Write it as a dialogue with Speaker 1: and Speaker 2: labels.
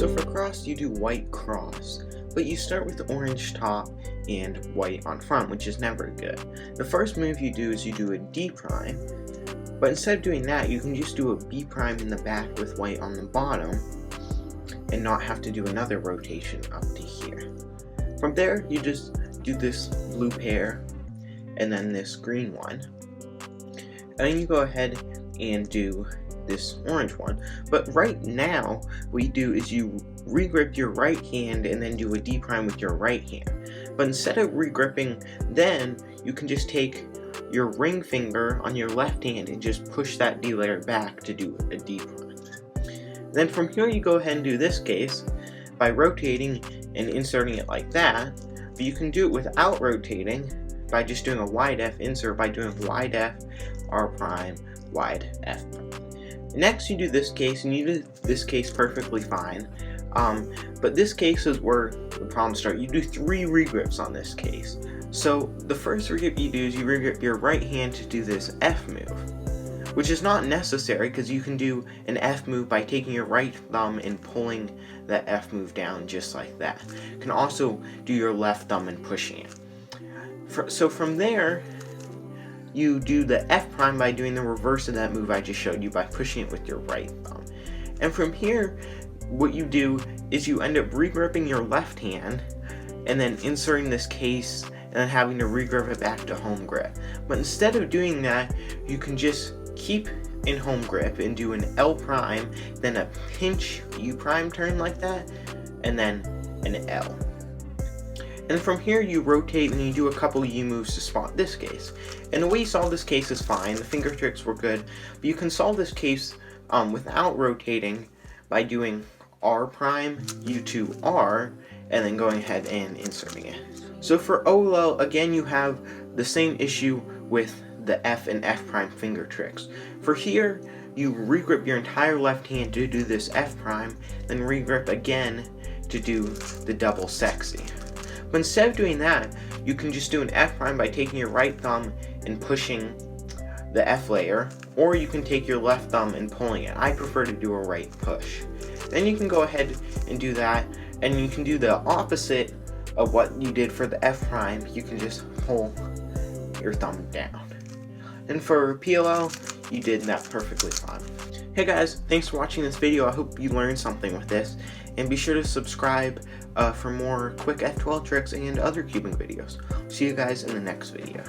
Speaker 1: So for cross, you do white cross, but you start with orange top and white on front, which is never good. The first move you do is you do a D prime, but instead of doing that, you can just do a B prime in the back with white on the bottom and not have to do another rotation up to here. From there, you just do this blue pair and then this green one. And then you go ahead and do this orange one. But right now, what you do is you regrip your right hand and then do a D prime with your right hand. But instead of regripping, then you can just take your ring finger on your left hand and just push that D layer back to do a D prime. Then from here you go ahead and do this case by rotating and inserting it like that, but you can do it without rotating by just doing a wide F insert by doing wide F, R prime, wide F prime. Next you do this case, and you do this case perfectly fine, but this case is where the problems start. You do 3 regrips on this case. So the first regrip you do is you regrip your right hand to do this F move, which is not necessary because you can do an F move by taking your right thumb and pulling that F move down just like that. You can also do your left thumb and pushing it. So from there, you do the F prime by doing the reverse of that move I just showed you by pushing it with your right thumb. And from here, what you do is you end up regripping your left hand and then inserting this case and then having to regrip it back to home grip. But instead of doing that, you can just keep in home grip and do an L prime, then a pinch U prime turn like that, and then an L. And from here you rotate and you do a couple U moves to spot this case. And the way you solve this case is fine, the finger tricks were good, but you can solve this case without rotating by doing R prime, U2 R, and then going ahead and inserting it. So for OLL, again you have the same issue with the F and F prime finger tricks. For here, you regrip your entire left hand to do this F prime, then regrip again to do the double sexy. But instead of doing that, you can just do an F prime by taking your right thumb and pushing the F layer, or you can take your left thumb and pulling it. I prefer to do a right push. Then you can go ahead and do that, and you can do the opposite of what you did for the F prime. You can just pull your thumb down. And for PLL, you did that perfectly fine. Hey guys, thanks for watching this video. I hope you learned something with this, and be sure to subscribe for more quick F12 tricks and other cubing videos. See you guys in the next video.